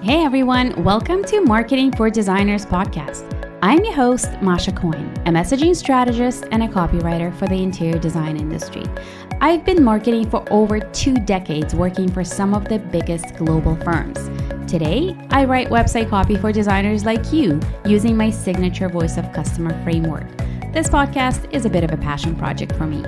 Hey everyone, welcome to Marketing for Designers podcast. I'm your host, Masha Coyne, a messaging strategist and a copywriter for the interior design industry. I've been marketing for over 2 decades, working for some of the biggest global firms. Today, I write website copy for designers like you using my signature voice of customer framework. This podcast is a bit of a passion project for me.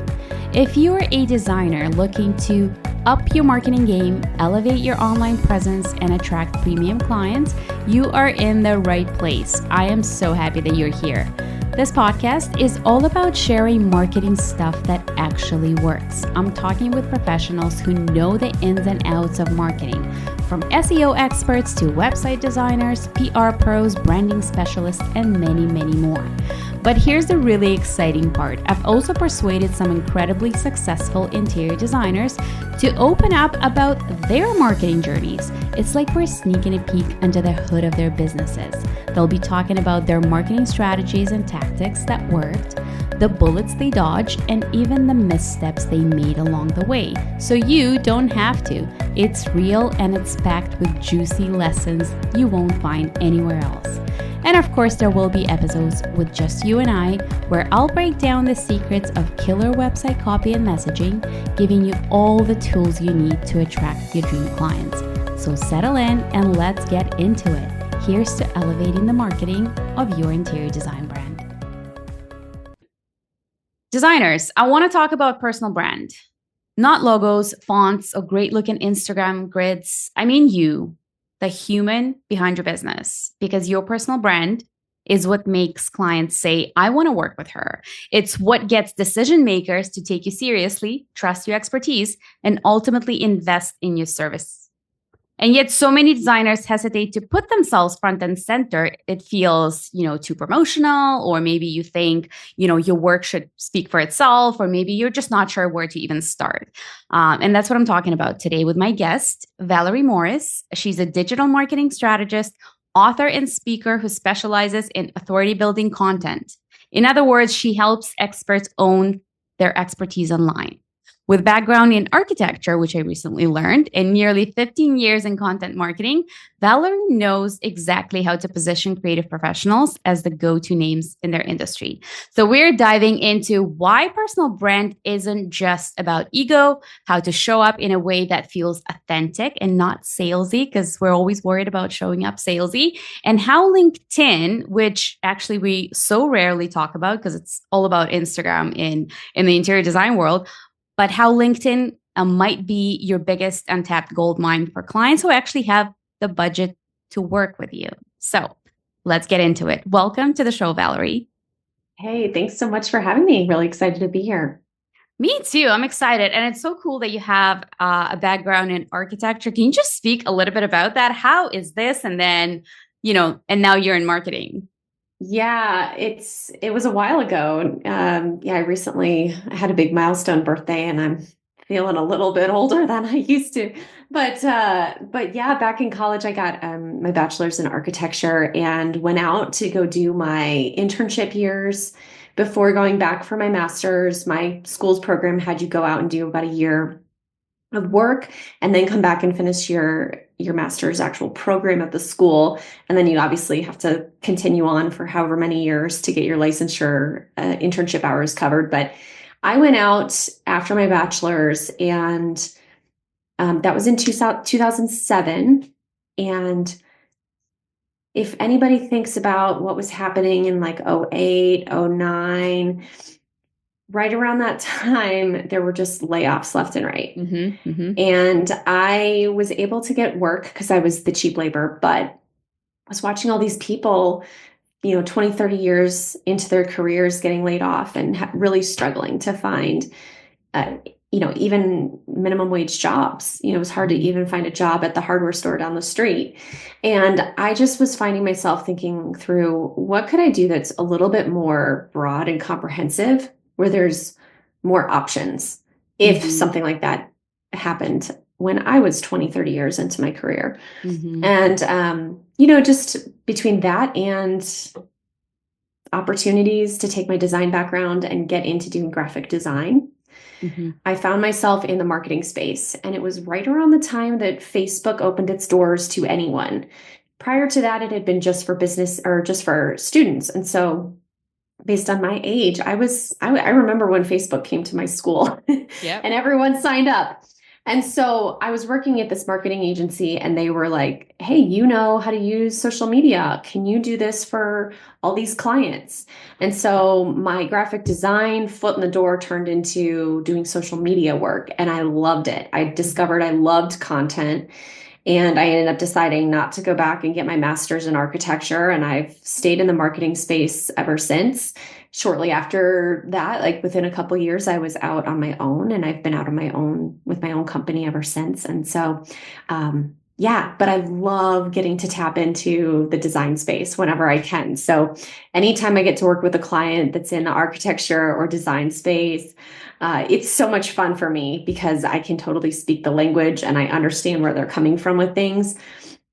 If you're a designer looking to up your marketing game, elevate your online presence, and attract premium clients, you are in the right place. I am so happy that you're here. This podcast is all about sharing marketing stuff that actually works. I'm talking with professionals who know the ins and outs of marketing, from SEO experts to website designers, PR pros, branding specialists, and many, many more. But here's the really exciting part. I've also persuaded some incredibly successful interior designers to open up about their marketing journeys. It's like we're sneaking a peek under the hood of their businesses. They'll be talking about their marketing strategies and tactics that worked, the bullets they dodged, and even the missteps they made along the way. So you don't have to. It's real and it's packed with juicy lessons you won't find anywhere else. And of course, there will be episodes with just you and I, where I'll break down the secrets of killer website copy and messaging, giving you all the tools you need to attract your dream clients. So settle in and let's get into it. Here's to elevating the marketing of your interior design brand. Designers, I want to talk about personal brand. Not logos, fonts, or great looking Instagram grids. I mean you, the human behind your business, because your personal brand is what makes clients say, I want to work with her. It's what gets decision makers to take you seriously, trust your expertise, and ultimately invest in your service. And yet so many designers hesitate to put themselves front and center. It feels, too promotional, or maybe you think, your work should speak for itself, or maybe you're just not sure where to even start. And that's what I'm talking about today with my guest, Valerie Morris. She's a digital marketing strategist, author, and speaker who specializes in authority building content. In other words, she helps experts own their expertise online. With background in architecture, which I recently learned, and nearly 15 years in content marketing, Valerie knows exactly how to position creative professionals as the go-to names in their industry. So we're diving into why personal brand isn't just about ego, how to show up in a way that feels authentic and not salesy, because we're always worried about showing up salesy, and how LinkedIn, which actually we so rarely talk about because it's all about Instagram in the interior design world, but how LinkedIn might be your biggest untapped gold mine for clients who actually have the budget to work with you. So let's get into it. Welcome to the show, Valerie. Hey, thanks so much for having me. Really excited to be here. Me too. I'm excited. And it's so cool that you have a background in architecture. Can you just speak a little bit about that? How is this? And then, and now you're in marketing. Yeah, it was a while ago. I had a big milestone birthday, and I'm feeling a little bit older than I used to. But yeah, back in college, I got my bachelor's in architecture and went out to go do my internship years before going back for my master's. My school's program had you go out and do about a year of work and then come back and finish your master's actual program at the school. And then you obviously have to continue on for however many years to get your licensure internship hours covered. But I went out after my bachelor's, and that was in 2007. And if anybody thinks about what was happening in like 08, 09, right around that time, there were just layoffs left and right. Mm-hmm, mm-hmm. And I was able to get work because I was the cheap labor, but I was watching all these people, 20, 30 years into their careers getting laid off and really struggling to find, even minimum wage jobs. It was hard to even find a job at the hardware store down the street. And I just was finding myself thinking through, what could I do that's a little bit more broad and comprehensive, where there's more options if something like that happened when I was 20, 30 years into my career. Mm-hmm. And, just between that and opportunities to take my design background and get into doing graphic design, Mhm. I found myself in the marketing space, and it was right around the time that Facebook opened its doors to anyone. Prior to that, it had been just for business or just for students. And so based on my age, I remember when Facebook came to my school and Yep. everyone signed up. And so I was working at this marketing agency and they were like, "Hey, you know how to use social media. Can you do this for all these clients?" And so my graphic design foot in the door turned into doing social media work, and I loved it. I discovered I loved content. And I ended up deciding not to go back and get my master's in architecture. And I've stayed in the marketing space ever since. Shortly after that, like within a couple of years, I was out on my own, and I've been out on my own with my own company ever since. And so, yeah, but I love getting to tap into the design space whenever I can. So anytime I get to work with a client that's in the architecture or design space, it's so much fun for me because I can totally speak the language and I understand where they're coming from with things.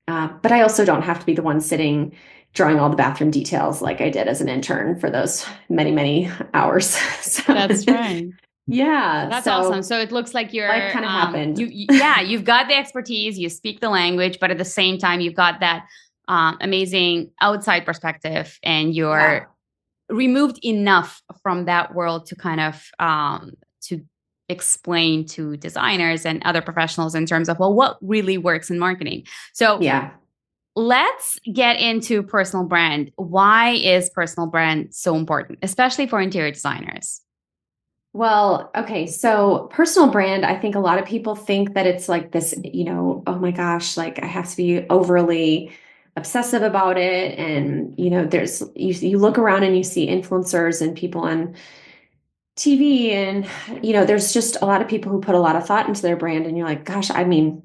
But I also don't have to be the one sitting drawing all the bathroom details like I did as an intern for those many, many hours. So, That's right. yeah. That's awesome. So So it looks like life kind of happened. yeah, you've got the expertise, you speak the language, but at the same time, you've got that amazing outside perspective, and Yeah. you're removed enough from that world to kind of to explain to designers and other professionals in terms of, well, what really works in marketing. So Yeah. let's get into personal brand. Why is personal brand so important, especially for interior designers? Well, okay. So personal brand, I think a lot of people think that it's like this, oh my gosh, like I have to be overly obsessive about it. And, you look around and you see influencers and people on TV and, there's just a lot of people who put a lot of thought into their brand. And you're like, gosh, I mean,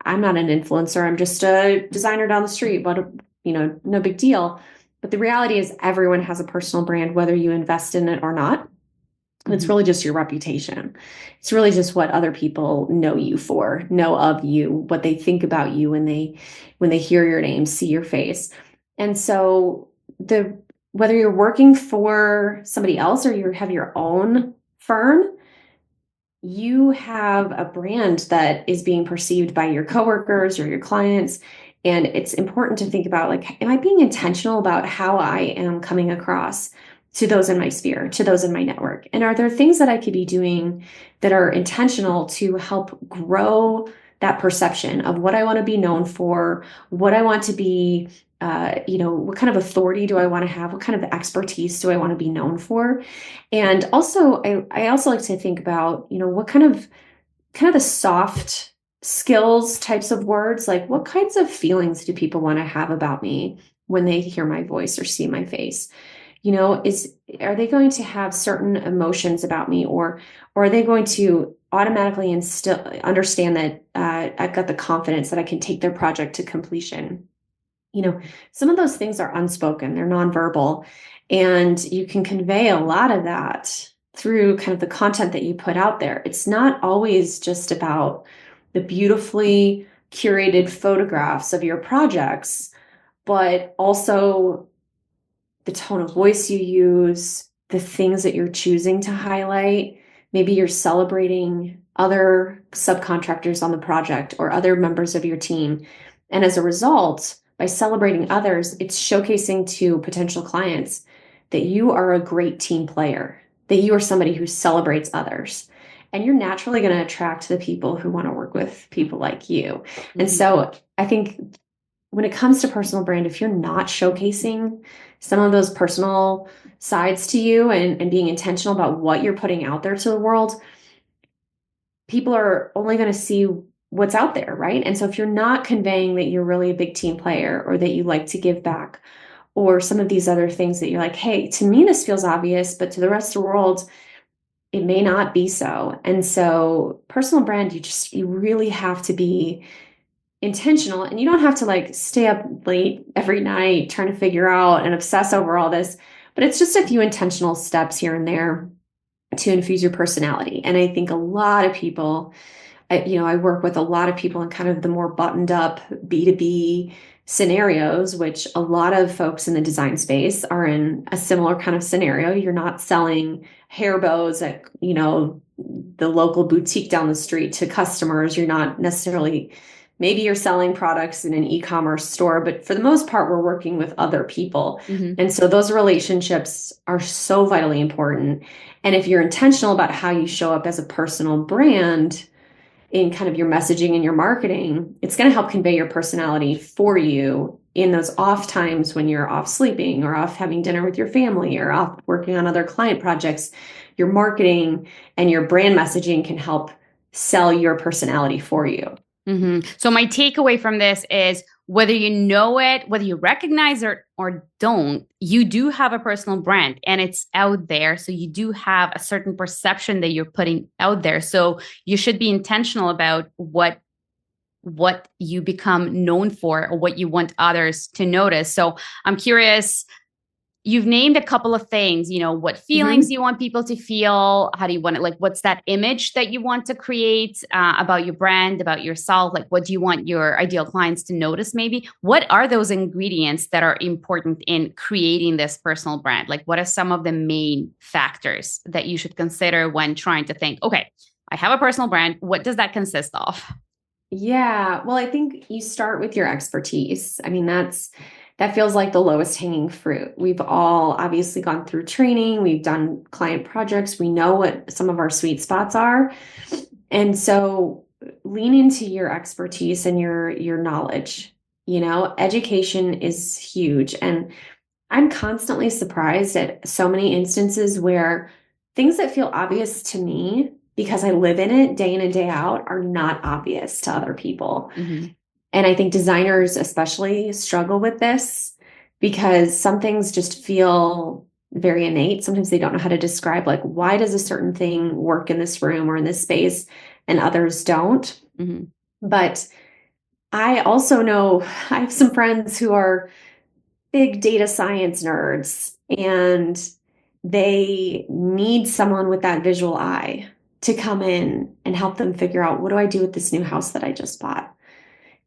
I'm not an influencer. I'm just a designer down the street, but, no big deal. But the reality is everyone has a personal brand, whether you invest in it or not. It's really just your reputation. It's really just what other people know you for, know of you, what they think about you when they hear your name, see your face. And so whether you're working for somebody else or you have your own firm, you have a brand that is being perceived by your coworkers or your clients. And it's important to think about, like, am I being intentional about how I am coming across to those in my sphere, to those in my network? And are there things that I could be doing that are intentional to help grow that perception of what I want to be known for, what I want to be, what kind of authority do I want to have? What kind of expertise do I want to be known for? And also, I also like to think about, what kind of the soft skills types of words, like what kinds of feelings do people want to have about me when they hear my voice or see my face? Are they going to have certain emotions about me, or are they going to automatically understand that I've got the confidence that I can take their project to completion? Some of those things are unspoken, they're nonverbal, and you can convey a lot of that through kind of the content that you put out there. It's not always just about the beautifully curated photographs of your projects, but also the tone of voice you use, the things that you're choosing to highlight. Maybe you're celebrating other subcontractors on the project or other members of your team. And as a result, by celebrating others, it's showcasing to potential clients that you are a great team player, that you are somebody who celebrates others. And you're naturally going to attract the people who want to work with people like you. And so I think when it comes to personal brand, if you're not showcasing some of those personal sides to you and being intentional about what you're putting out there to the world, people are only going to see what's out there, right? And so if you're not conveying that you're really a big team player or that you like to give back or some of these other things that you're like, hey, to me, this feels obvious, but to the rest of the world, it may not be so. And so personal brand, you really have to be intentional, and you don't have to like stay up late every night trying to figure out and obsess over all this, but it's just a few intentional steps here and there to infuse your personality. And I think a lot of people, I work with a lot of people in kind of the more buttoned up B2B scenarios, which a lot of folks in the design space are in a similar kind of scenario. You're not selling hair bows at, the local boutique down the street to customers. You're not necessarily, maybe you're selling products in an e-commerce store, but for the most part, we're working with other people. And so those relationships are so vitally important. And if you're intentional about how you show up as a personal brand in kind of your messaging and your marketing, it's going to help convey your personality for you in those off times when you're off sleeping or off having dinner with your family or off working on other client projects. Your marketing and your brand messaging can help sell your personality for you. So my takeaway from this is whether you know it, whether you recognize it or don't, you do have a personal brand and it's out there. So you do have a certain perception that you're putting out there. So you should be intentional about what you become known for or what you want others to notice. So I'm curious, you've named a couple of things, what feelings you want people to feel. How do you want it? Like, what's that image that you want to create about your brand, about yourself? Like, what do you want your ideal clients to notice maybe? What are those ingredients that are important in creating this personal brand? Like, what are some of the main factors that you should consider when trying to think, okay, I have a personal brand. What does that consist of? Yeah. Well, I think you start with your expertise. I mean, that feels like the lowest hanging fruit. We've all obviously gone through training. We've done client projects. We know what some of our sweet spots are. And so lean into your expertise and your knowledge. Education is huge. And I'm constantly surprised at so many instances where things that feel obvious to me because I live in it day in and day out are not obvious to other people. And I think designers especially struggle with this because some things just feel very innate. Sometimes they don't know how to describe, like, why does a certain thing work in this room or in this space and others don't? But I also know I have some friends who are big data science nerds and they need someone with that visual eye to come in and help them figure out, what do I do with this new house that I just bought?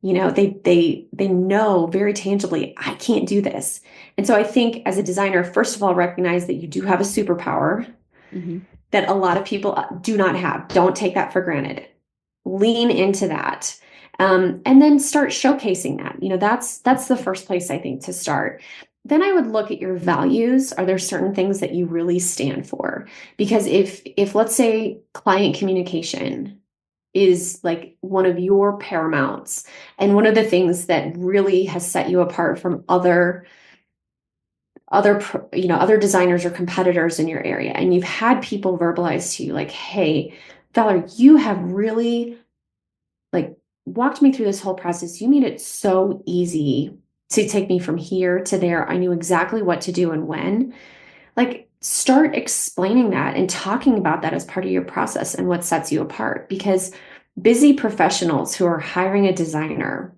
They know very tangibly, I can't do this. And so I think as a designer, first of all, recognize that you do have a superpower that a lot of people do not have. Don't take that for granted. Lean into that. And then start showcasing that. That's the first place I think to start. Then I would look at your values. Are there certain things that you really stand for? Because if let's say client communication is like one of your paramounts and one of the things that really has set you apart from other designers or competitors in your area, and you've had people verbalize to you like, hey, Valerie, you have really like walked me through this whole process. You made it so easy to take me from here to there. I knew exactly what to do and when. Like, start explaining that and talking about that as part of your process and what sets you apart. Because busy professionals who are hiring a designer,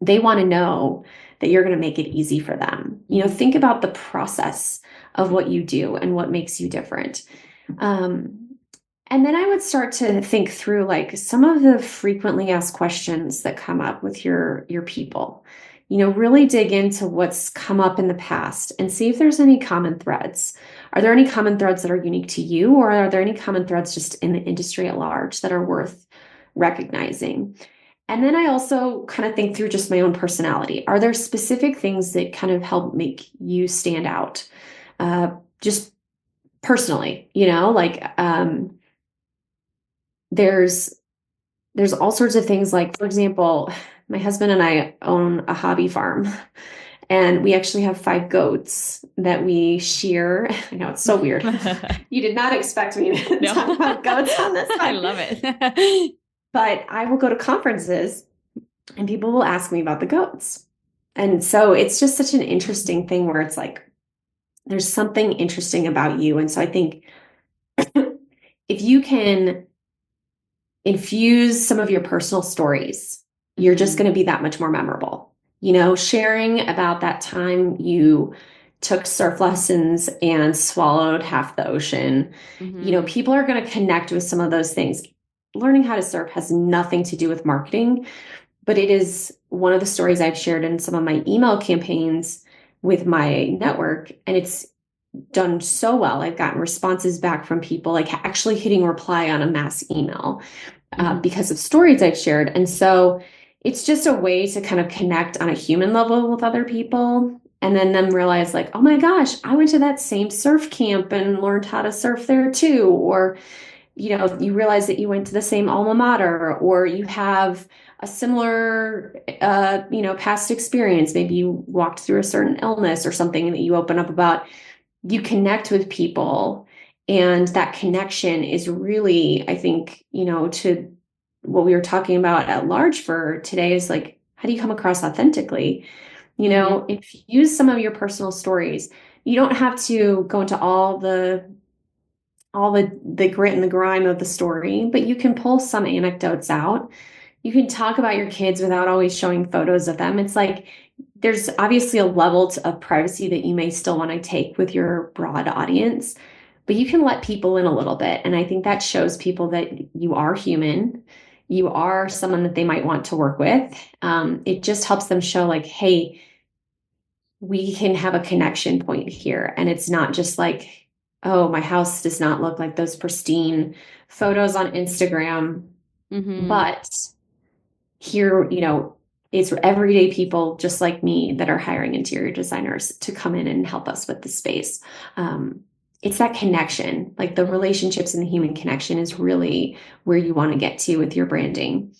they want to know that you're going to make it easy for them. Think about the process of what you do and what makes you different. And then I would start to think through like some of the frequently asked questions that come up with your people. Really dig into what's come up in the past and see if there's any common threads. Are there any common threads that are unique to you, or are there any common threads just in the industry at large that are worth recognizing? And then I also kind of think through just my own personality. Are there specific things that kind of help make you stand out? Just personally, there's all sorts of things, like, for example, my husband and I own a hobby farm, and we actually have 5 goats that we shear. I know, it's so weird. You did not expect me to talk about goats on this one. I love it. But I will go to conferences and people will ask me about the goats. And so it's just such an interesting thing where it's like, there's something interesting about you. And so I think if you can infuse some of your personal stories, you're just going to be that much more memorable. Sharing about that time you took surf lessons and swallowed half the ocean. People are going to connect with some of those things. Learning how to surf has nothing to do with marketing, but it is one of the stories I've shared in some of my email campaigns with my network. And it's done so well. I've gotten responses back from people, like actually hitting reply on a mass email because of stories I've shared. And so it's just a way to kind of connect on a human level with other people. And then them realize, like, oh my gosh, I went to that same surf camp and learned how to surf there too. Or, you realize that you went to the same alma mater, or you have a similar, past experience. Maybe you walked through a certain illness or something that you open up about. You connect with people, and that connection is really, I think, to what we were talking about at large for today is like, how do you come across authentically? If you use some of your personal stories, you don't have to go into all the grit and the grime of the story, but you can pull some anecdotes out. You can talk about your kids without always showing photos of them. It's like there's obviously a level of privacy that you may still want to take with your broad audience, but you can let people in a little bit. And I think that shows people that you are human. You are someone that they might want to work with. It just helps them show, like, hey, we can have a connection point here. And it's not just like, oh, my house does not look like those pristine photos on Instagram, but here, it's everyday people just like me that are hiring interior designers to come in and help us with the space. It's that connection, like the relationships and the human connection is really where you want to get to with your branding.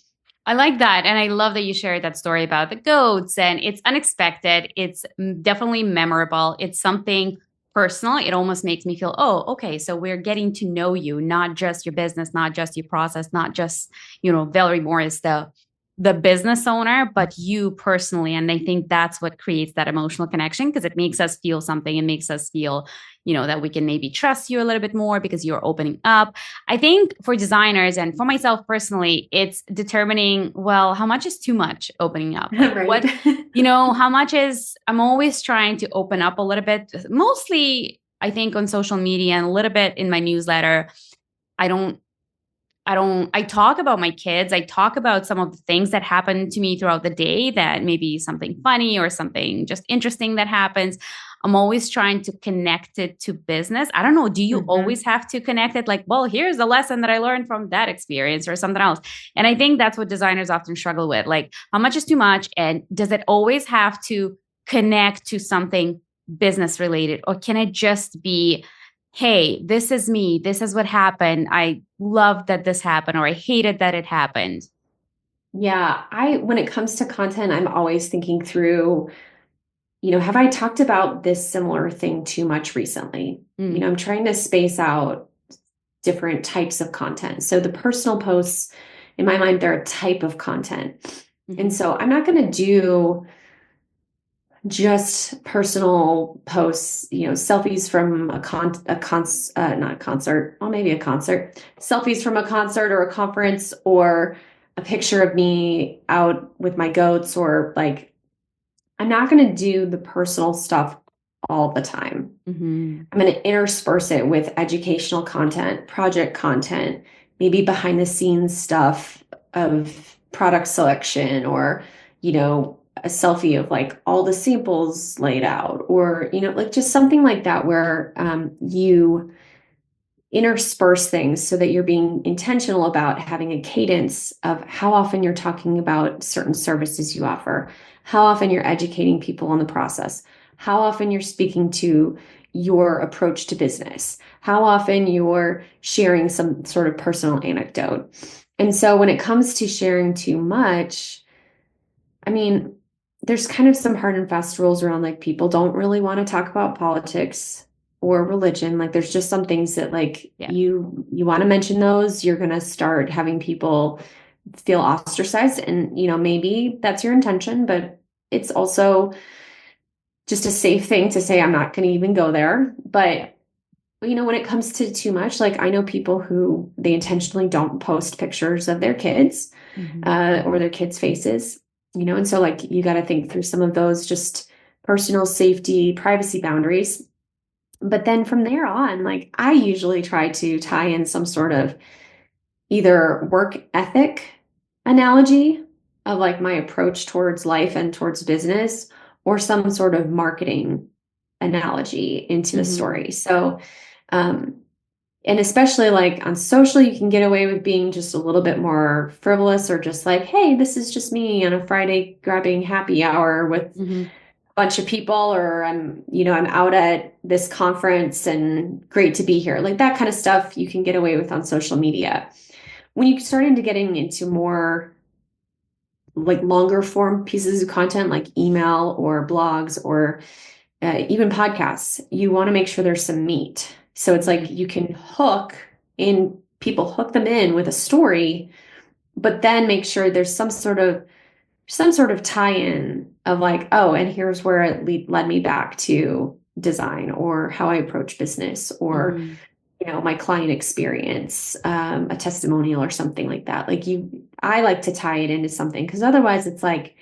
I like that. And I love that you shared that story about the goats, and it's unexpected. It's definitely memorable. It's something personal. It almost makes me feel, oh, okay, so we're getting to know you, not just your business, not just your process, not just, Valerie Morris, the business owner, but you personally. And I think that's what creates that emotional connection, because it makes us feel something. It makes us feel, that we can maybe trust you a little bit more because you're opening up. I think for designers and for myself personally, it's determining, well, how much is too much opening up? Right. What, how much is, I'm always trying to open up a little bit, mostly I think on social media and a little bit in my newsletter. I talk about my kids. I talk about some of the things that happen to me throughout the day, that maybe something funny or something just interesting that happens. I'm always trying to connect it to business. I don't know. Do you always have to connect it? Like, well, here's the lesson that I learned from that experience or something else. And I think that's what designers often struggle with. Like, how much is too much? And does it always have to connect to something business related? Or can it just be, hey, this is me. This is what happened. I love that this happened, or I hated that it happened. Yeah, when it comes to content, I'm always thinking through, have I talked about this similar thing too much recently? I'm trying to space out different types of content. So the personal posts, in my mind, they're a type of content. And so I'm not going to do just personal posts, selfies from not a concert, well, maybe a concert, selfies from a concert or a conference, or a picture of me out with my goats, or like, I'm not going to do the personal stuff all the time. I'm going to intersperse it with educational content, project content, maybe behind the scenes stuff of product selection, or, a selfie of like all the samples laid out, or, like just something like that, where you intersperse things so that you're being intentional about having a cadence of how often you're talking about certain services you offer, how often you're educating people on the process, how often you're speaking to your approach to business, how often you're sharing some sort of personal anecdote. And so when it comes to sharing too much, I mean, there's kind of some hard and fast rules around, like, people don't really want to talk about politics or religion. Like, there's just some things that, like, you want to mention those, you're going to start having people feel ostracized. And, maybe that's your intention, but it's also just a safe thing to say, I'm not going to even go there. But, when it comes to too much, like, I know people who they intentionally don't post pictures of their kids or their kids' faces. And so, like, you got to think through some of those just personal safety, privacy boundaries. But then from there on, like, I usually try to tie in some sort of either work ethic analogy of like my approach towards life and towards business, or some sort of marketing analogy into the Mm-hmm. story. So, and especially like on social, you can get away with being just a little bit more frivolous or just like, hey, this is just me on a Friday grabbing happy hour with a Mm-hmm. bunch of people, or I'm out at this conference and great to be here. Like that kind of stuff you can get away with on social media. When you start into getting into more like longer form pieces of content like email or blogs or even podcasts, you want to make sure there's some meat. So it's like you can hook them in with a story, but then make sure there's some sort of tie-in of like, oh, and here's where it led me back to design or how I approach business or Mm-hmm. my client experience, a testimonial or something like that. I like to tie it into something because otherwise it's like,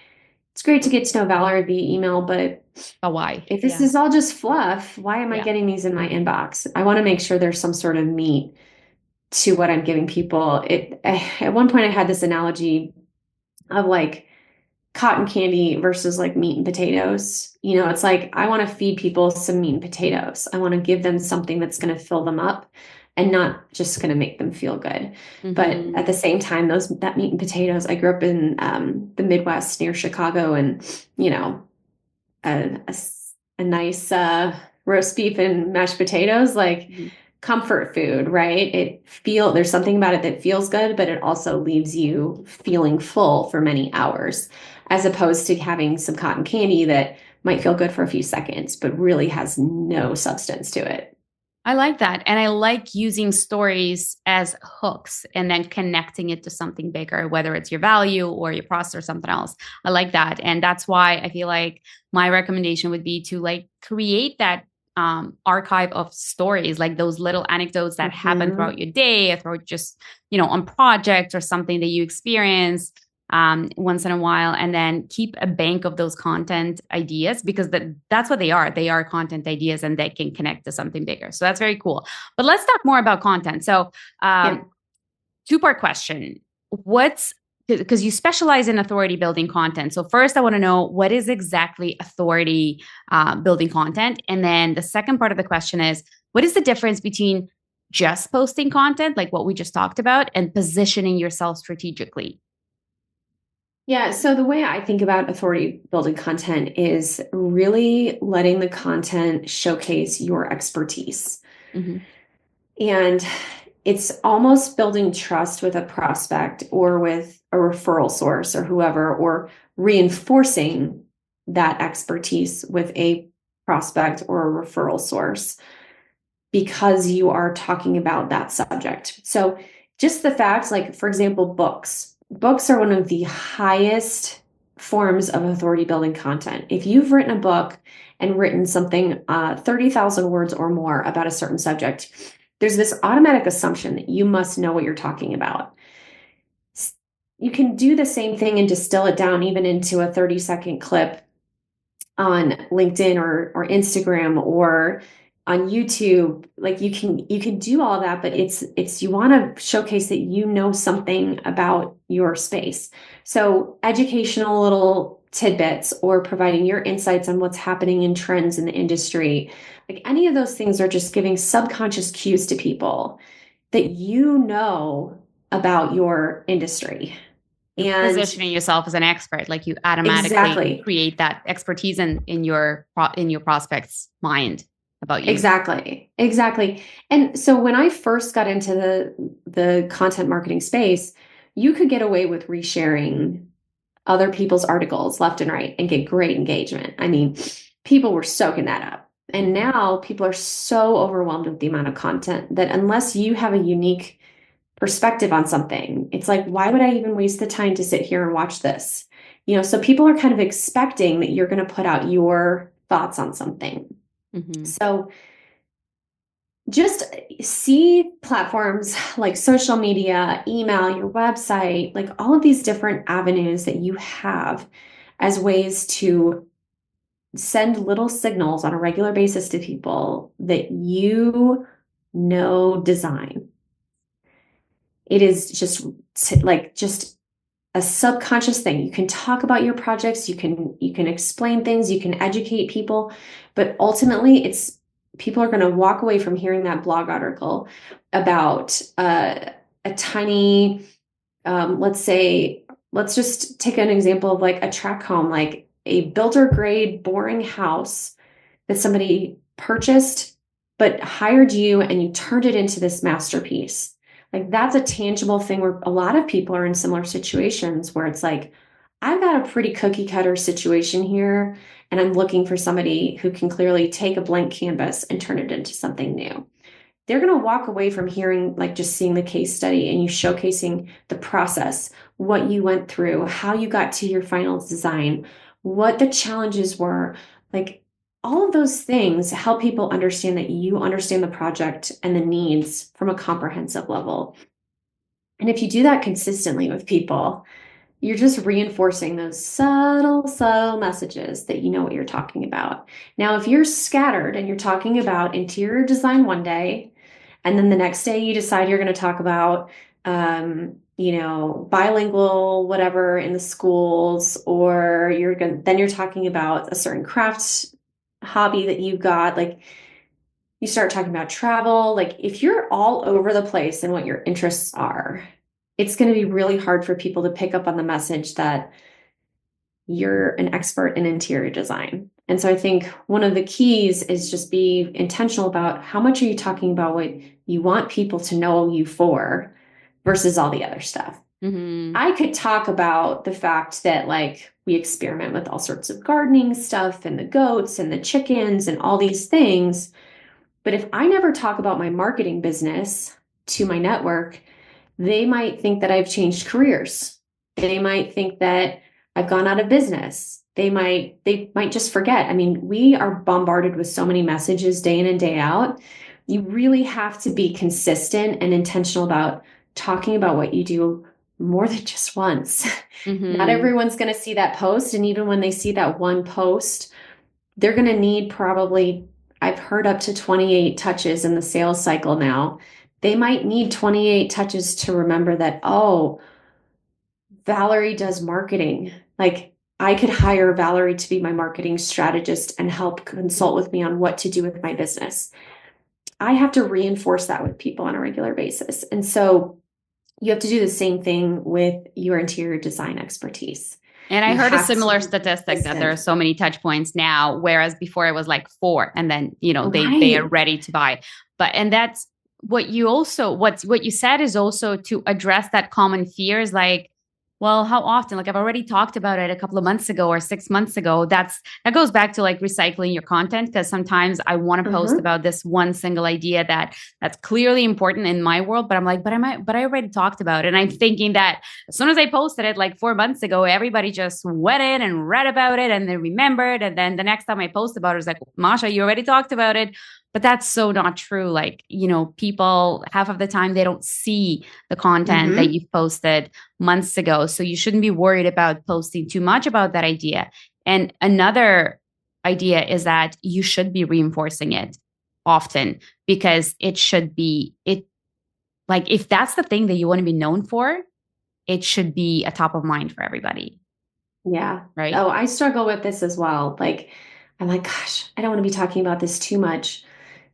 it's great to get to know Valerie via email, but But why? if this Yeah. is all just fluff, why am I Yeah. getting these in my inbox? I want to make sure there's some sort of meat to what I'm giving people. At one point I had this analogy of like cotton candy versus like meat and potatoes. It's like I want to feed people some meat and potatoes. I want to give them something that's going to fill them up and not just going to make them feel good. But Mm-hmm. at the same time, that meat and potatoes, I grew up in the Midwest near Chicago, and a, a, a nice roast beef and mashed potatoes, like Mm-hmm. comfort food, right? There's something about it that feels good, but it also leaves you feeling full for many hours, as opposed to having some cotton candy that might feel good for a few seconds, but really has no substance to it. I like that. And I like using stories as hooks and then connecting it to something bigger, whether it's your value or your process or something else. I like that. And that's why I feel like my recommendation would be to like create that archive of stories, like those little anecdotes that happen Mm-hmm. throughout your day, or throughout just, on projects or something that you experience once in a while, and then keep a bank of those content ideas, because that's what they are. They are content ideas and they can connect to something bigger. So that's very cool. But let's talk more about content. So, Yeah. two-part question. Because you specialize in authority building content. So first, I want to know, what is exactly authority building content? And then the second part of the question is, what is the difference between just posting content, like what we just talked about, and positioning yourself strategically? Yeah, so the way I think about authority building content is really letting the content showcase your expertise. Mm-hmm. And it's almost building trust with a prospect or with a referral source or whoever, or reinforcing that expertise with a prospect or a referral source because you are talking about that subject. So just the facts, like for example, books. Books are one of the highest forms of authority building content. If you've written a book and written something 30,000 words or more about a certain subject, there's this automatic assumption that you must know what you're talking about. You can do the same thing and distill it down even into a 30-second clip on LinkedIn or Instagram or on YouTube. Like you can do all that, but it's you want to showcase that you know something about your space. So educational little tidbits or providing your insights on what's happening in trends in the industry. Like any of those things are just giving subconscious cues to people that you know about your industry. And Positioning yourself as an expert, like you automatically exactly. create that expertise in your prospect's mind about you. Exactly. Exactly. And so when I first got into the content marketing space, you could get away with resharing other people's articles left and right and get great engagement. I mean, people were soaking that up. And now people are so overwhelmed with the amount of content that unless you have a unique perspective on something, it's like, why would I even waste the time to sit here and watch this? So people are kind of expecting that you're going to put out your thoughts on something. Mm-hmm. So just see platforms like social media, email, your website, like all of these different avenues that you have as ways to send little signals on a regular basis to people that you know design. It is just a subconscious thing. You can talk about your projects, you can explain things, you can educate people, but ultimately it's people are going to walk away from hearing that blog article about a tiny let's just take an example of like a tract home, like a builder grade boring house that somebody purchased but hired you and you turned it into this masterpiece. Like that's a tangible thing where a lot of people are in similar situations where it's like, I've got a pretty cookie cutter situation here, and I'm looking for somebody who can clearly take a blank canvas and turn it into something new. They're going to walk away from hearing, like just seeing the case study and you showcasing the process, what you went through, how you got to your final design, what the challenges were. Like all of those things help people understand that you understand the project and the needs from a comprehensive level. And if you do that consistently with people, you're just reinforcing those subtle messages that you know what you're talking about. Now, if you're scattered and you're talking about interior design one day, and then the next day you decide you're going to talk about, bilingual, whatever in the schools, or then you're talking about a certain craft hobby that you got, like you start talking about travel. Like if you're all over the place in what your interests are, it's going to be really hard for people to pick up on the message that you're an expert in interior design. And so I think one of the keys is just be intentional about how much are you talking about what you want people to know you for versus all the other stuff. Mm-hmm. I could talk about the fact that like we experiment with all sorts of gardening stuff and the goats and the chickens and all these things. But if I never talk about my marketing business to my network, they might think that I've changed careers. They might think that I've gone out of business. They might just forget. I mean, we are bombarded with so many messages day in and day out. You really have to be consistent and intentional about talking about what you do more than just once. Mm-hmm. Not everyone's going to see that post. And even when they see that one post, they're going to need probably, I've heard up to 28 touches in the sales cycle now. They might need 28 touches to remember that, oh, Valerie does marketing. Like I could hire Valerie to be my marketing strategist and help consult with me on what to do with my business. I have to reinforce that with people on a regular basis. And so you have to do the same thing with your interior design expertise. And I You heard a have to similar be statistic that there are consistent. so many touch points now, whereas before it was like 4, and then they are Right. ready to buy. And that's what what you said is also to address that common fears, like, well, how often? Like I've already talked about it a couple of months ago or 6 months ago. That goes back to like recycling your content, because sometimes I want to post about this one single idea that's clearly important in my world, but I'm like, but I already talked about it. And I'm thinking that as soon as I posted it like 4 months ago, everybody just went in and read about it and they remembered. And then the next time I post about it, it's like, Masha, you already talked about it. But that's so not true. Like, people half of the time, they don't see the content that you've posted months ago. So you shouldn't be worried about posting too much about that idea. And another idea is that you should be reinforcing it often, because like if that's the thing that you want to be known for, it should be a top of mind for everybody. Yeah. Right. Oh, I struggle with this as well. Like, I'm like, gosh, I don't want to be talking about this too much,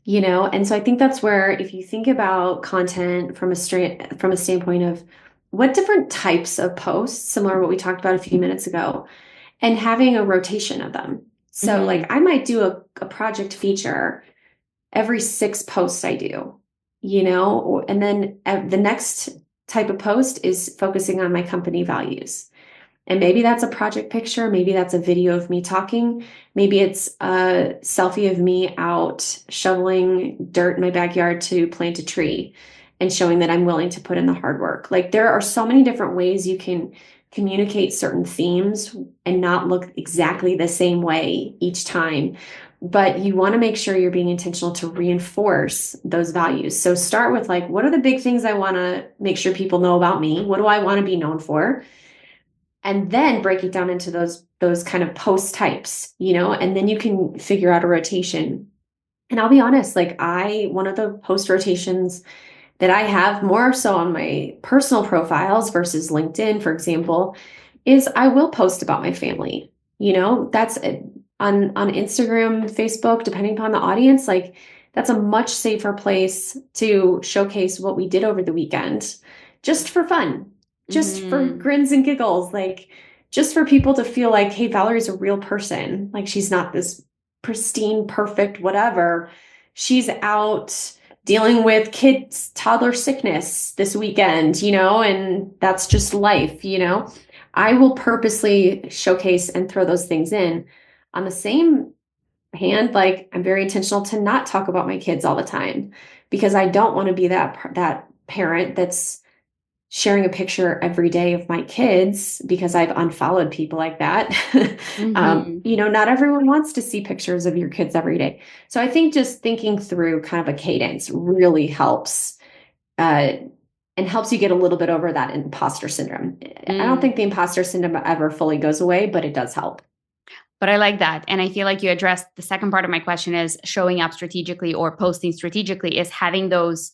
And so I think that's where, if you think about content from a standpoint of what different types of posts, similar to what we talked about a few minutes ago, and having a rotation of them. So, like, I might do a project feature every 6 posts I do, and then the next type of post is focusing on my company values. And maybe that's a project picture. Maybe that's a video of me talking. Maybe it's a selfie of me out shoveling dirt in my backyard to plant a tree and showing that I'm willing to put in the hard work. Like there are so many different ways you can communicate certain themes and not look exactly the same way each time. But you want to make sure you're being intentional to reinforce those values. So start with like, what are the big things I want to make sure people know about me? What do I want to be known for? And then break it down into those kind of post types, and then you can figure out a rotation. And I'll be honest, like one of the post rotations that I have more so on my personal profiles versus LinkedIn, for example, is I will post about my family. That's on Instagram, Facebook, depending upon the audience, like that's a much safer place to showcase what we did over the weekend, just for fun, just for grins and giggles, like just for people to feel like, hey, Valerie's a real person. Like she's not this pristine, perfect, whatever. She's out dealing with kids, toddler sickness this weekend, and that's just life, I will purposely showcase and throw those things in. On the same hand, like I'm very intentional to not talk about my kids all the time because I don't want to be that parent that's sharing a picture every day of my kids because I've unfollowed people like that. Not everyone wants to see pictures of your kids every day. So I think just thinking through kind of a cadence really helps and helps you get a little bit over that imposter syndrome. I don't think the imposter syndrome ever fully goes away, but it does help. But I like that. And I feel like you addressed the second part of my question is showing up strategically or posting strategically is having those,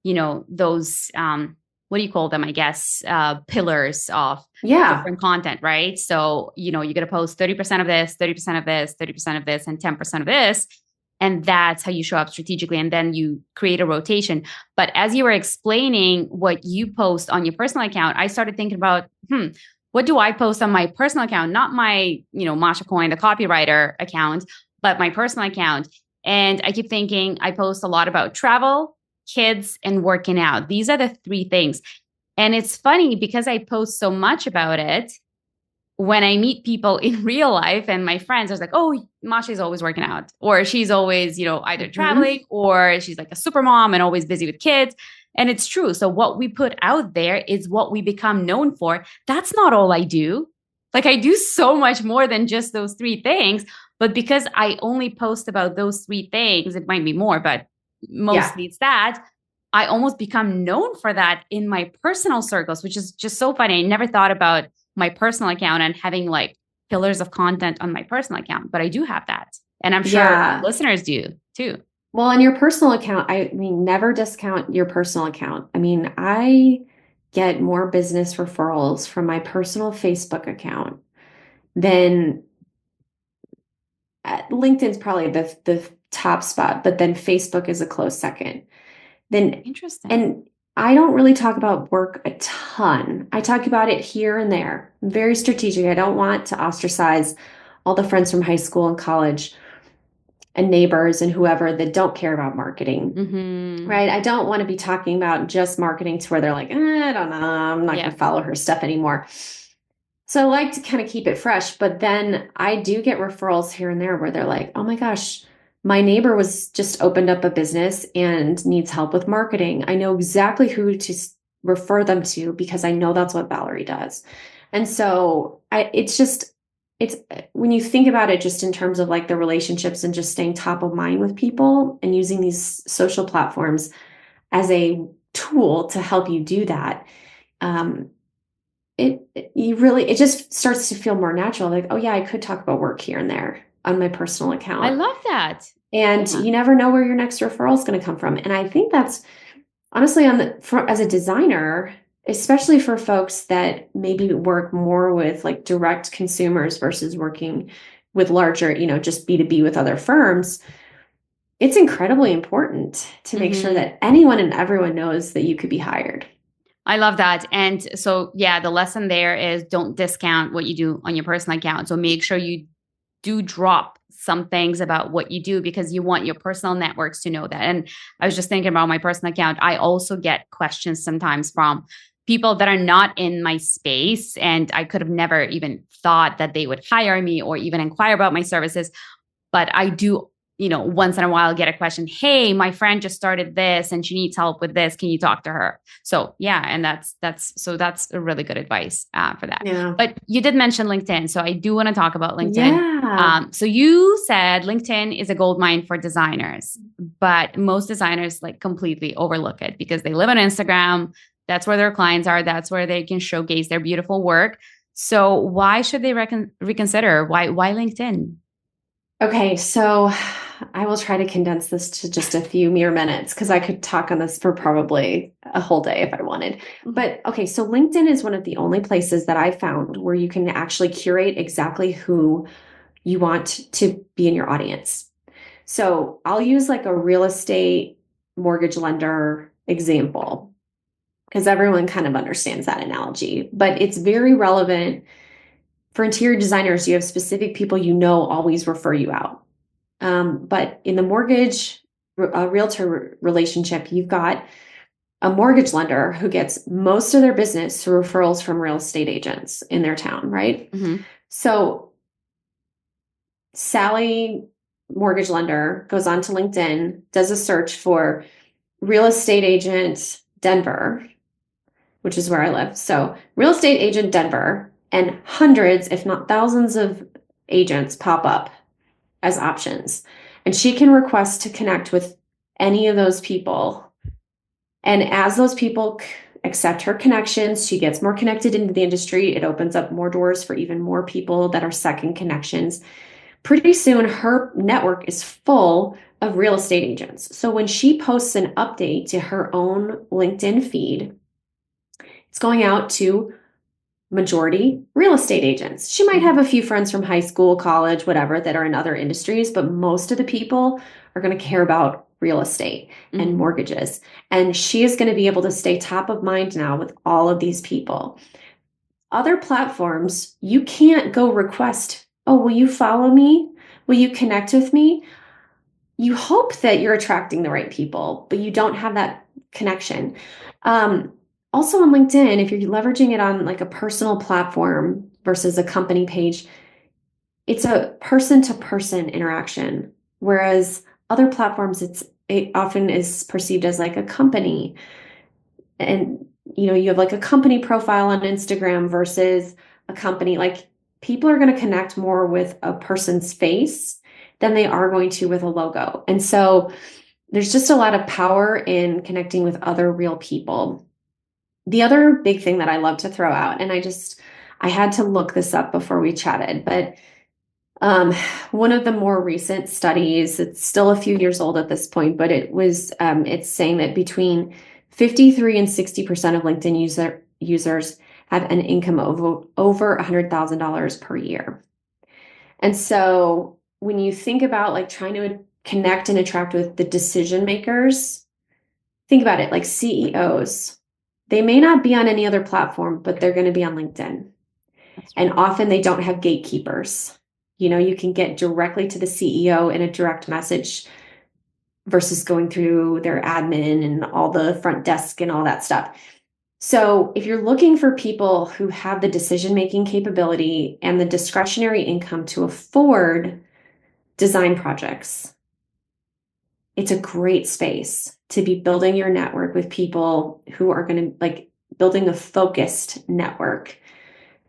what do you call them? I guess, pillars of different content, right? So, you're going to post 30% of this, 30% of this, 30% of this, and 10% of this. And that's how you show up strategically. And then you create a rotation. But as you were explaining what you post on your personal account, I started thinking about, what do I post on my personal account? Not my, Masha Coyne, the copywriter account, but my personal account. And I keep thinking I post a lot about travel, kids, and working out. These are the three things. And it's funny because I post so much about it. When I meet people in real life and my friends, I was like, oh, Masha's always working out, or she's always, either traveling or she's like a super mom and always busy with kids. And it's true. So what we put out there is what we become known for. That's not all I do. Like I do so much more than just those three things. But because I only post about those three things, it might be more, but mostly it's that. I almost become known for that in my personal circles, which is just so funny. I never thought about my personal account and having like pillars of content on my personal account, but I do have that. And I'm sure listeners do too. Well, on your personal account, I mean, never discount your personal account. I mean, I get more business referrals from my personal Facebook account than LinkedIn's probably the top spot, but then Facebook is a close second. Then interesting. And I don't really talk about work a ton. I talk about it here and there. I'm very strategic. I don't want to ostracize all the friends from high school and college and neighbors and whoever that don't care about marketing, right? I don't want to be talking about just marketing to where they're like, I don't know, I'm not going to follow her stuff anymore. So I like to kind of keep it fresh, but then I do get referrals here and there where they're like, oh my gosh, my neighbor was just opened up a business and needs help with marketing. I know exactly who to refer them to because I know that's what Valerie does. And so it's when you think about it just in terms of like the relationships and just staying top of mind with people and using these social platforms as a tool to help you do that, it just starts to feel more natural. Like, oh yeah, I could talk about work here and there on my personal account. I love that. And you never know where your next referral is going to come from. And I think that's honestly as a designer, especially for folks that maybe work more with like direct consumers versus working with larger, just B2B with other firms, it's incredibly important to make sure that anyone and everyone knows that you could be hired. I love that. And so, the lesson there is don't discount what you do on your personal account. So make sure you do drop some things about what you do because you want your personal networks to know that. And I was just thinking about my personal account. I also get questions sometimes from people that are not in my space. And I could have never even thought that they would hire me or even inquire about my services. But I do, once in a while get a question, hey, my friend just started this and she needs help with this. Can you talk to her? So and that's a really good advice for that. Yeah. But you did mention LinkedIn. So I do want to talk about LinkedIn. Yeah. So you said LinkedIn is a goldmine for designers, but most designers like completely overlook it because they live on Instagram. That's where their clients are. That's where they can showcase their beautiful work. So why should they reconsider? Why LinkedIn? Okay, so I will try to condense this to just a few mere minutes because I could talk on this for probably a whole day if I wanted. But okay, so LinkedIn is one of the only places that I found where you can actually curate exactly who you want to be in your audience. So I'll use like a real estate mortgage lender example because everyone kind of understands that analogy, but it's very relevant for interior designers. You have specific people always refer you out. But in the mortgage realtor relationship, you've got a mortgage lender who gets most of their business through referrals from real estate agents in their town, right? So Sally, mortgage lender, goes on to LinkedIn, does a search for real estate agent Denver, which is where I live. So real estate agent Denver, and hundreds, if not thousands of agents pop up as options. And she can request to connect with any of those people. And as those people accept her connections, she gets more connected into the industry. It opens up more doors for even more people that are second connections. Pretty soon, her network is full of real estate agents. So when she posts an update to her own LinkedIn feed, it's going out to majority real estate agents. She might have a few friends from high school, college, whatever, that are in other industries, but most of the people are going to care about real estate and mortgages. And she is going to be able to stay top of mind now with all of these people. Other platforms, you can't go request, oh, will you follow me? Will you connect with me? You hope that you're attracting the right people, but you don't have that connection. Also on LinkedIn, if you're leveraging it on like a personal platform versus a company page, it's a person-to-person interaction. Whereas other platforms, it often is perceived as like a company. And you have like a company profile on Instagram versus a company. Like people are going to connect more with a person's face than they are going to with a logo. And so there's just a lot of power in connecting with other real people. The other big thing that I love to throw out, and I had to look this up before we chatted, but one of the more recent studies, it's still a few years old at this point, but it's saying that between 53 and 60% of LinkedIn users have an income of over $100,000 per year. And so when you think about like trying to connect and attract with the decision makers, think about it like CEOs. They may not be on any other platform, but they're going to be on LinkedIn. And often they don't have gatekeepers. You can get directly to the CEO in a direct message versus going through their admin and all the front desk and all that stuff. So if you're looking for people who have the decision-making capability and the discretionary income to afford design projects, it's a great space to be building your network with people who are going to like building a focused network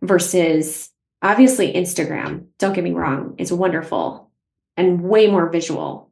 versus obviously Instagram. Don't get me wrong. It's wonderful and way more visual.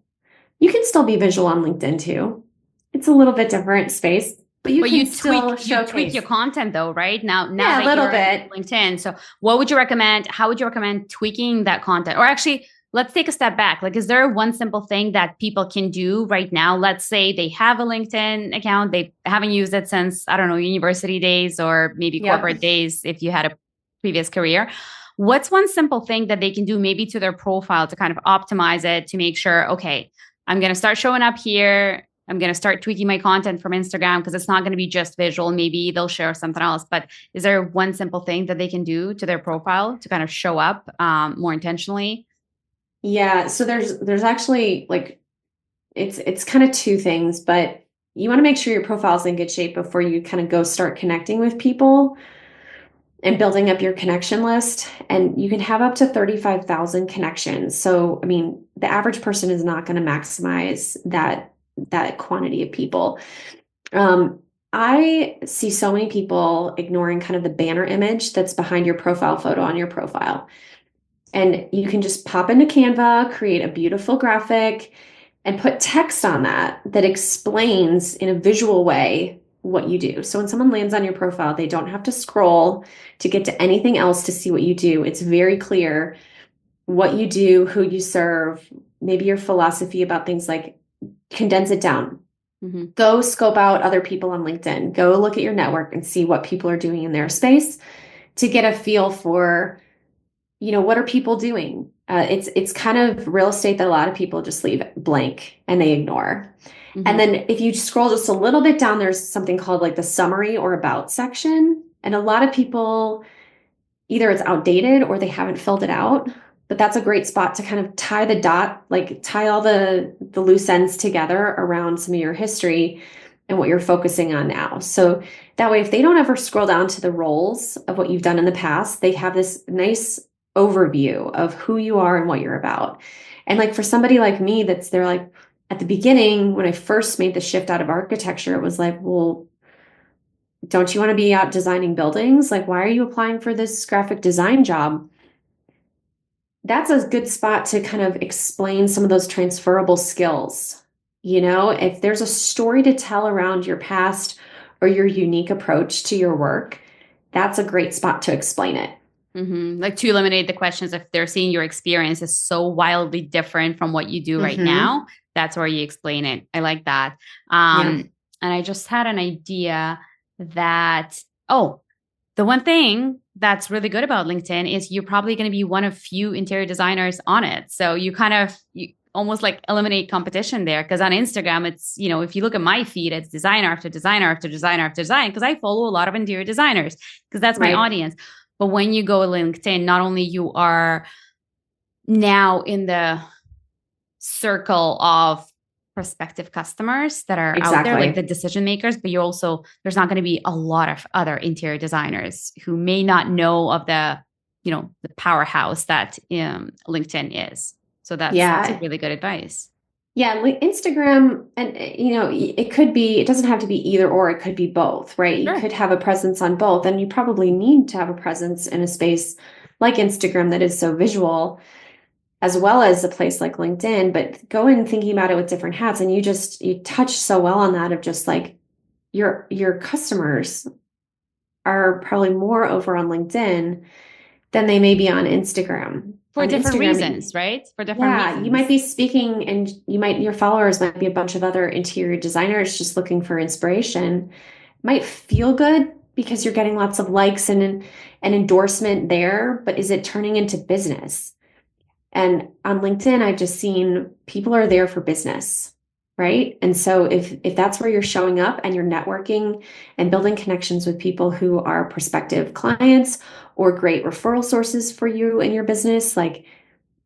You can still be visual on LinkedIn too. It's a little bit different space, but you tweak your content though, right? Now yeah, that a little you're bit. on LinkedIn. So what would you recommend? How would you recommend tweaking that content? Or actually, let's take a step back. Like, is there one simple thing that people can do right now? Let's say they have a LinkedIn account. They haven't used it since, I don't know, university days or maybe corporate days if you had a previous career. What's one simple thing that they can do maybe to their profile to kind of optimize it to make sure, okay, I'm going to start showing up here. I'm going to start tweaking my content from Instagram because it's not going to be just visual. Maybe they'll share something else. But is there one simple thing that they can do to their profile to kind of show up more intentionally? Yeah. So there's actually like, it's kind of two things, but you want to make sure your profile is in good shape before you kind of go start connecting with people and building up your connection list. And you can have up to 35,000 connections. So, I mean, the average person is not going to maximize that quantity of people. I see so many people ignoring kind of the banner image that's behind your profile photo on your profile. And you can just pop into Canva, create a beautiful graphic, and put text on that explains in a visual way what you do. So when someone lands on your profile, they don't have to scroll to get to anything else to see what you do. It's very clear what you do, who you serve, maybe your philosophy about things, like condense it down. Mm-hmm. Go scope out other people on LinkedIn. Go look at your network and see what people are doing in their space to get a feel for, what are people doing? It's kind of real estate that a lot of people just leave blank and they ignore. Mm-hmm. And then if you scroll just a little bit down, there's something called like the summary or about section. And a lot of people, either it's outdated or they haven't filled it out. But that's a great spot to kind of tie all the loose ends together around some of your history and what you're focusing on now. So that way, if they don't ever scroll down to the roles of what you've done in the past, they have this nice overview of who you are and what you're about. And like for somebody like me, they're like, at the beginning, when I first made the shift out of architecture, it was like, well, don't you want to be out designing buildings? Like, why are you applying for this graphic design job? That's a good spot to kind of explain some of those transferable skills. If there's a story to tell around your past or your unique approach to your work, that's a great spot to explain it. Mm-hmm. Like to eliminate the questions if they're seeing your experience is so wildly different from what you do right now. That's where you explain it. I like that. And I just had an idea that, the one thing that's really good about LinkedIn is you're probably going to be one of few interior designers on it. So you almost like eliminate competition there. Because on Instagram, it's, if you look at my feed, it's designer after designer after designer after design, because I follow a lot of interior designers because that's my audience. But when you go to LinkedIn, not only you are now in the circle of prospective customers that are out there, like the decision makers, but there's not going to be a lot of other interior designers who may not know of the powerhouse that LinkedIn is. So that's a really good advice. Yeah, like Instagram, and it doesn't have to be either or, it could be both, right? You could have a presence on both, and you probably need to have a presence in a space like Instagram that is so visual, as well as a place like LinkedIn. But go in thinking about it with different hats, and you touch so well on that of just like your customers are probably more over on LinkedIn than they may be on Instagram. For different reasons, right? For different reasons. You might be speaking and your followers might be a bunch of other interior designers just looking for inspiration. It might feel good because you're getting lots of likes and an endorsement there, but is it turning into business? And on LinkedIn, I've just seen people are there for business, right? And so if that's where you're showing up and you're networking and building connections with people who are prospective clients or great referral sources for you and your business, like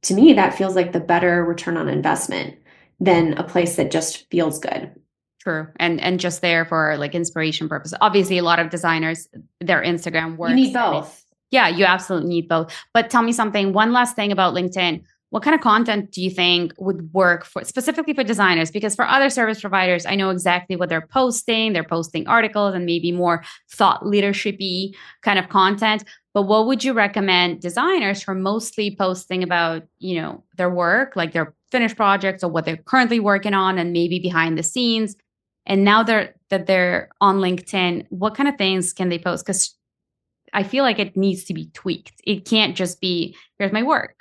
to me, that feels like the better return on investment than a place that just feels good. True. And just there for like inspiration purposes. Obviously, a lot of designers, their Instagram works. You need both. Yeah, you absolutely need both. But tell me something, one last thing about LinkedIn. What kind of content do you think would work specifically for designers? Because for other service providers, I know exactly what they're posting. They're posting articles and maybe more thought leadership-y kind of content. But what would you recommend designers who are mostly posting about, their work, like their finished projects or what they're currently working on and maybe behind the scenes? And now that they're on LinkedIn, what kind of things can they post? Because I feel like it needs to be tweaked. It can't just be, here's my work.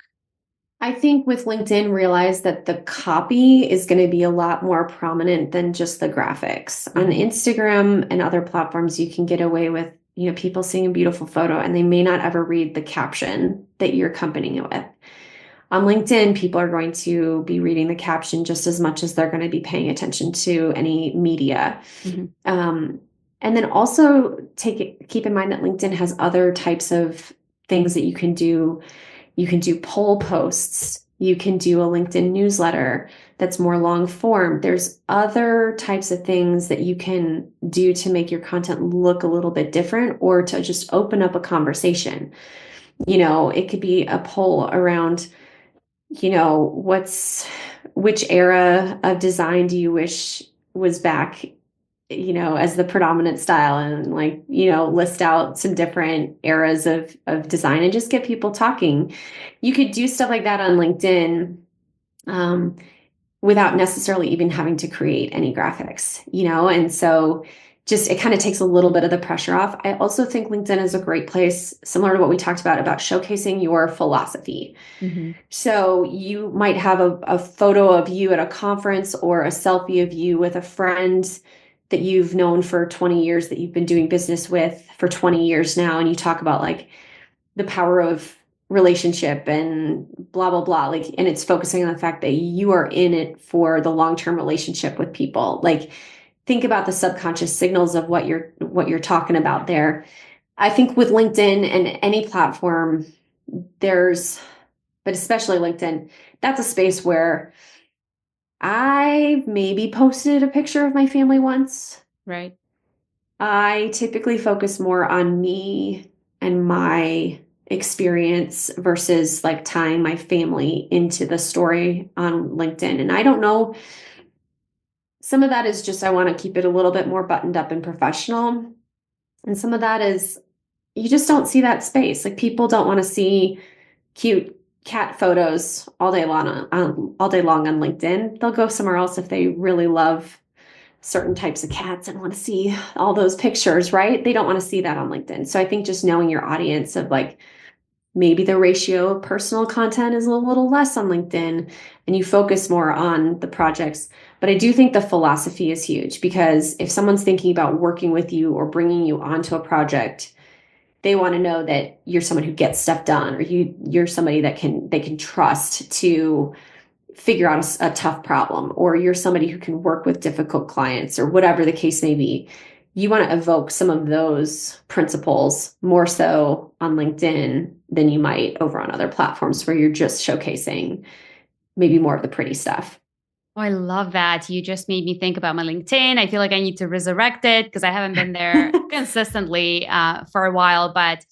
I think with LinkedIn, realize that the copy is going to be a lot more prominent than just the graphics. On Instagram and other platforms, you can get away with, people seeing a beautiful photo and they may not ever read the caption that you're accompanying it with. On LinkedIn, people are going to be reading the caption just as much as they're going to be paying attention to any media. And then also keep in mind that LinkedIn has other types of things that you can do. You can do poll posts. You can do a LinkedIn newsletter that's more long form. There's other types of things that you can do to make your content look a little bit different or to just open up a conversation. It could be a poll around, which era of design do you wish was back, as the predominant style, and list out some different eras of design and just get people talking. You could do stuff like that on LinkedIn without necessarily even having to create any graphics, and so just, it kind of takes a little bit of the pressure off. I also think LinkedIn is a great place, similar to what we talked about showcasing your philosophy. Mm-hmm. So you might have a photo of you at a conference or a selfie of you with a friend that you've known for 20 years, that you've been doing business with for 20 years now. And you talk about like the power of relationship and blah, blah, blah. Like, and it's focusing on the fact that you are in it for the long-term relationship with people. Like, think about the subconscious signals of what you're talking about there. I think with LinkedIn and any platform, but especially LinkedIn, that's a space where I maybe posted a picture of my family once. Right. I typically focus more on me and my experience versus like tying my family into the story on LinkedIn. And I don't know, some of that is just I want to keep it a little bit more buttoned up and professional. And some of that is you just don't see that space. Like, people don't want to see cute cat photos all day long on LinkedIn. They'll go somewhere else if they really love certain types of cats and want to see all those pictures, right? They don't want to see that on LinkedIn. So I think just knowing your audience of like, maybe the ratio of personal content is a little less on LinkedIn and you focus more on the projects. But I do think the philosophy is huge, because if someone's thinking about working with you or bringing you onto a project, they want to know that you're someone who gets stuff done, or you're somebody that they can trust to figure out a tough problem, or you're somebody who can work with difficult clients, or whatever the case may be. You want to evoke some of those principles more so on LinkedIn than you might over on other platforms where you're just showcasing maybe more of the pretty stuff. Oh, I love that. You just made me think about my LinkedIn. I feel like I need to resurrect it because I haven't been there consistently for a while. But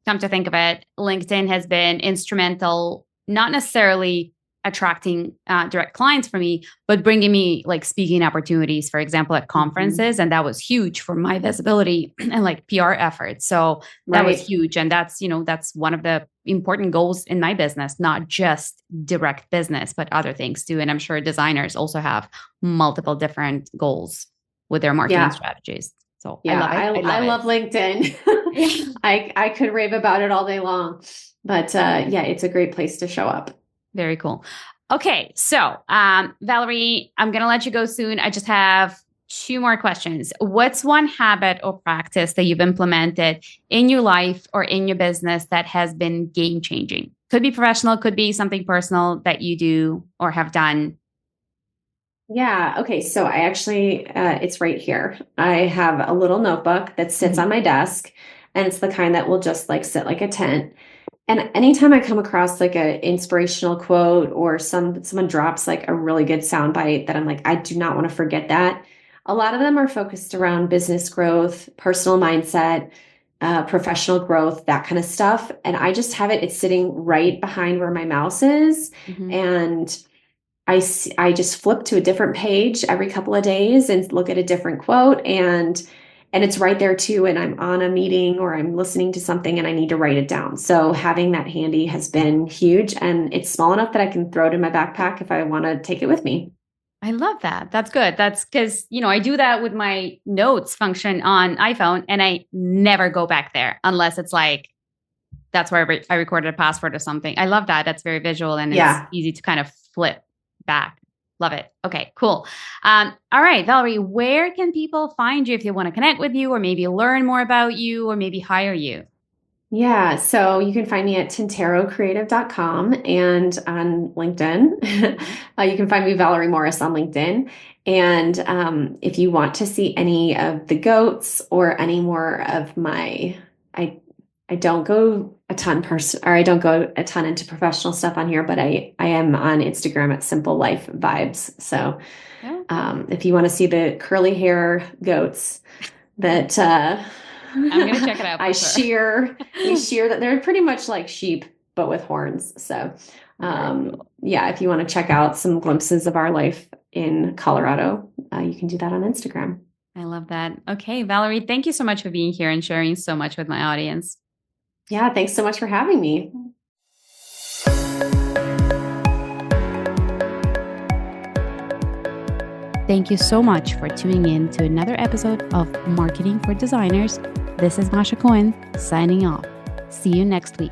come to think of it, LinkedIn has been instrumental, not necessarily attracting direct clients for me, but bringing me like speaking opportunities, for example, at conferences. And that was huge for my visibility and like PR efforts. So that was huge. And that's one of the important goals in my business, not just direct business, but other things too. And I'm sure designers also have multiple different goals with their marketing strategies. So yeah, I love LinkedIn. Yeah. I could rave about it all day long, but yeah, it's a great place to show up. Very cool. Okay. So, Valerie, I'm going to let you go soon. I just have 2 more questions. What's one habit or practice that you've implemented in your life or in your business that has been game changing? Could be professional, could be something personal that you do or have done. Yeah. Okay. So I actually, it's right here. I have a little notebook that sits on my desk, and it's the kind that will just like sit like a tent. And anytime I come across like an inspirational quote, or someone drops like a really good soundbite that I'm like, I do not want to forget that. A lot of them are focused around business growth, personal mindset, professional growth, that kind of stuff. And I just have it's sitting right behind where my mouse is. And I just flip to a different page every couple of days and look at a different quote, and it's right there too. And I'm on a meeting or I'm listening to something and I need to write it down. So having that handy has been huge, and it's small enough that I can throw it in my backpack if I want to take it with me. I love that. That's good. That's because, I do that with my notes function on iPhone, and I never go back there unless it's like, that's where I recorded a password or something. I love that. That's very visual, and it's easy to kind of flip back. Love it. Okay, cool. All right, Valerie, where can people find you if they want to connect with you, or maybe learn more about you, or maybe hire you? Yeah, so you can find me at tinterocreative.com and on LinkedIn. You can find me Valerie Morris on LinkedIn. And if you want to see any of the goats or any more of my, I don't go a ton into professional stuff on here, but I am on Instagram at Simple Life Vibes. So if you want to see the curly hair goats that I'm going to check it out. we shear that they're pretty much like sheep, but with horns. So yeah, if you want to check out some glimpses of our life in Colorado, you can do that on Instagram. I love that. Okay, Valerie, thank you so much for being here and sharing so much with my audience. Yeah, thanks so much for having me. Thank you so much for tuning in to another episode of Marketing for Designers. This is Masha Cohen signing off. See you next week.